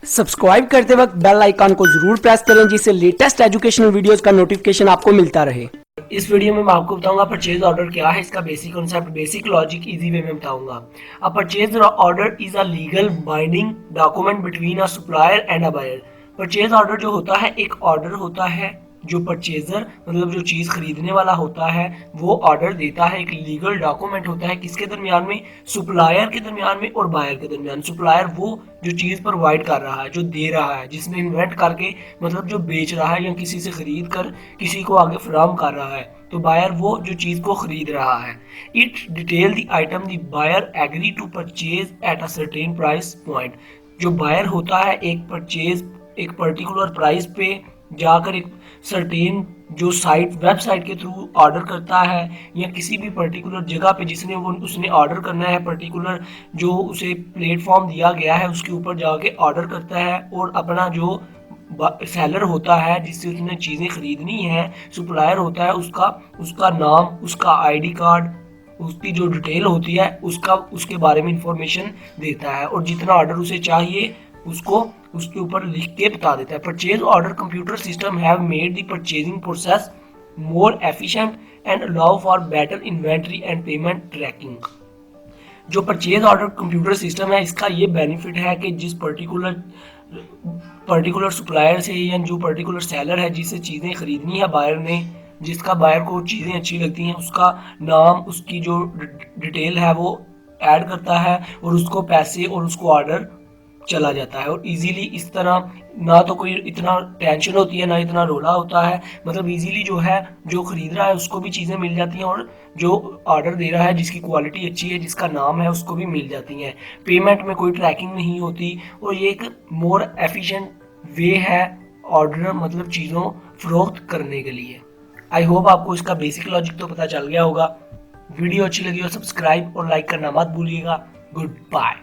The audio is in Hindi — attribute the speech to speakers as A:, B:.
A: सब्सक्राइब करते वक्त बेल आइकन को जरूर प्रेस करें जिससे लेटेस्ट एजुकेशनल वीडियोस का नोटिफिकेशन आपको मिलता रहे। इस वीडियो में मैं आपको बताऊंगा परचेज ऑर्डर क्या है, इसका basic concept, basic logic easy way में बताऊंगा। A purchase order is a legal binding document between a supplier and a buyer. Purchase order जो होता है एक ऑर्डर होता है जो परचेजर मतलब जो चीज खरीदने वाला होता है वो ऑर्डर देता है, एक लीगल डॉक्यूमेंट होता है किसके दरमियान में, सप्लायर के दरमियान में और बायर के दरमियान। सप्लायर वो जो चीज प्रोवाइड कर रहा है, जो दे रहा है, जिसने इन्वेंट करके मतलब जो बेच रहा है या किसी से खरीद कर किसी को आगे फराहम कर रहा है, तो बायर वो जो चीज को खरीद रहा है। It detail the item the buyer agree to purchase at a certain price point. जो बायर होता है एक पर्टिकुलर प्राइस पे जाकर एक सर्टेन जो साइट वेबसाइट के थ्रू ऑर्डर करता है या किसी भी पर्टिकुलर जगह पे जिसने वो उसने ऑर्डर करना है, पर्टिकुलर जो उसे प्लेटफॉर्म दिया गया है उसके ऊपर जाके ऑर्डर करता है और अपना जो सेलर होता है जिससे उसने चीज़ें खरीदनी है, सप्लायर होता है, उसका उसका नाम, उसका आईडी कार्ड, उसकी जो डिटेल होती है उसका उसके बारे में इंफॉर्मेशन देता है और जितना ऑर्डर उसे चाहिए उसको उसके ऊपर लिख के बता देता है। Purchase order computer system have made the purchasing process more efficient and allow for better inventory and payment tracking. जो परचेज ऑर्डर कंप्यूटर सिस्टम है इसका ये बेनिफिट है कि जिस पर्टिकुलर सप्लायर से या जो पर्टिकुलर सेलर है जिससे चीज़ें खरीदनी है बायर ने, जिसका बायर को चीज़ें अच्छी लगती हैं, उसका नाम, उसकी जो डिटेल है वो ऐड करता है और उसको पैसे और उसको ऑर्डर चला जाता है। और इजीली इस तरह ना तो कोई इतना टेंशन होती है ना इतना रोला होता है, मतलब इजीली जो है जो खरीद रहा है उसको भी चीज़ें मिल जाती हैं और जो ऑर्डर दे रहा है जिसकी क्वालिटी अच्छी है, जिसका नाम है, उसको भी मिल जाती हैं। पेमेंट में कोई ट्रैकिंग नहीं होती और ये एक मोर एफिशिएंट वे है ऑर्डर मतलब चीज़ों फरोख्त करने के लिए। आई होप आपको इसका बेसिक लॉजिक तो पता चल गया होगा। वीडियो अच्छी लगी हो सब्सक्राइब और लाइक करना मत भूलिएगा। Good bye.